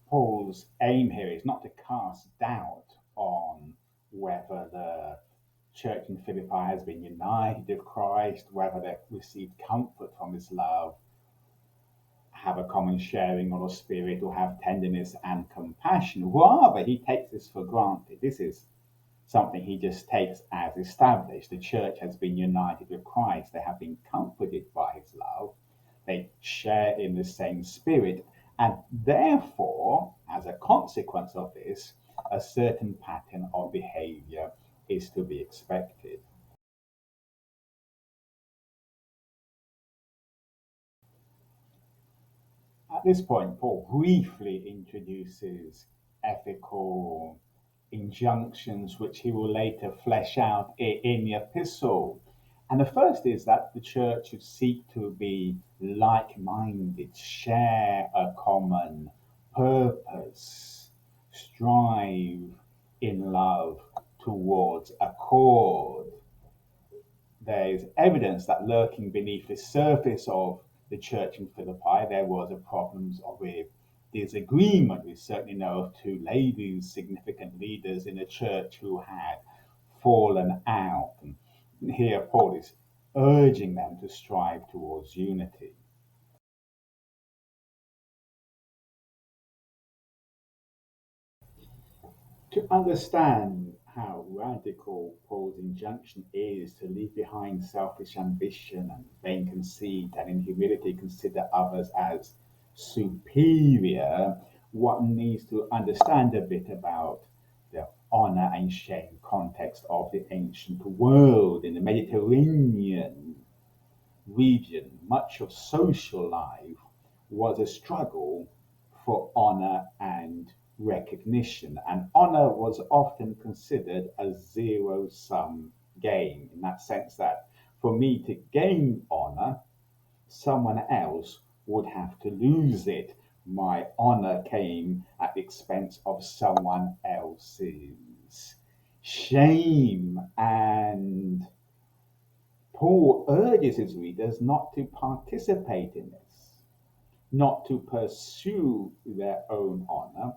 Paul's aim here is not to cast doubt on whether the church in Philippi has been united with Christ, whether they've received comfort from his love, have a common sharing of the Spirit, or have tenderness and compassion. Rather, he takes this for granted. This is something he just takes as established. The church has been united with Christ. They have been comforted by his love. They share in the same Spirit. And therefore, as a consequence of this, a certain pattern of behavior is to be expected. At this point, Paul briefly introduces ethical injunctions which he will later flesh out in the epistle. And the first is that the church should seek to be like minded, share a common purpose, strive in love towards accord. There is evidence that lurking beneath the surface of the church in Philippi, there was a problem with disagreement. We certainly know of two ladies, significant leaders in the church, who had fallen out. And here Paul is urging them to strive towards unity. To understand how radical Paul's injunction is to leave behind selfish ambition and vain conceit, and in humility consider others as superior, one needs to understand a bit about the honor and shame context of the ancient world. In the Mediterranean region, much of social life was a struggle for honor and recognition. And honor was often considered a zero sum game, in that sense that for me to gain honor, someone else would have to lose it. My honor came at the expense of someone else's. Shame. And Paul urges his readers not to participate in this, not to pursue their own honor,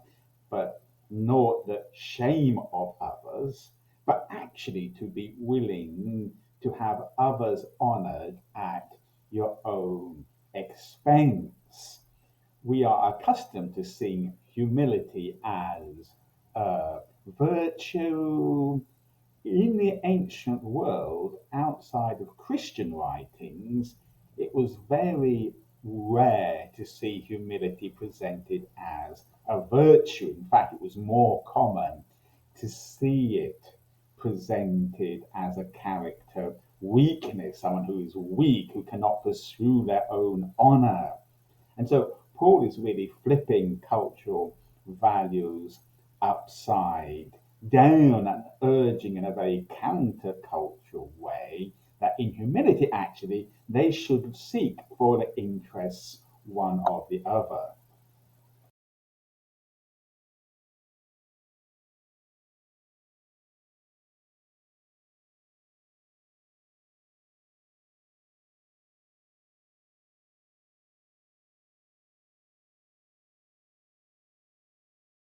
but nor the shame of others, but actually to be willing to have others honored at your own expense. We are accustomed to seeing humility as a virtue. In the ancient world, outside of Christian writings, it was very rare to see humility presented as a virtue. In fact, it was more common to see it presented as a character weakness, someone who is weak, who cannot pursue their own honor. And so Paul is really flipping cultural values upside down and urging in a very countercultural way that in humility, actually, they should seek for the interests one of the other.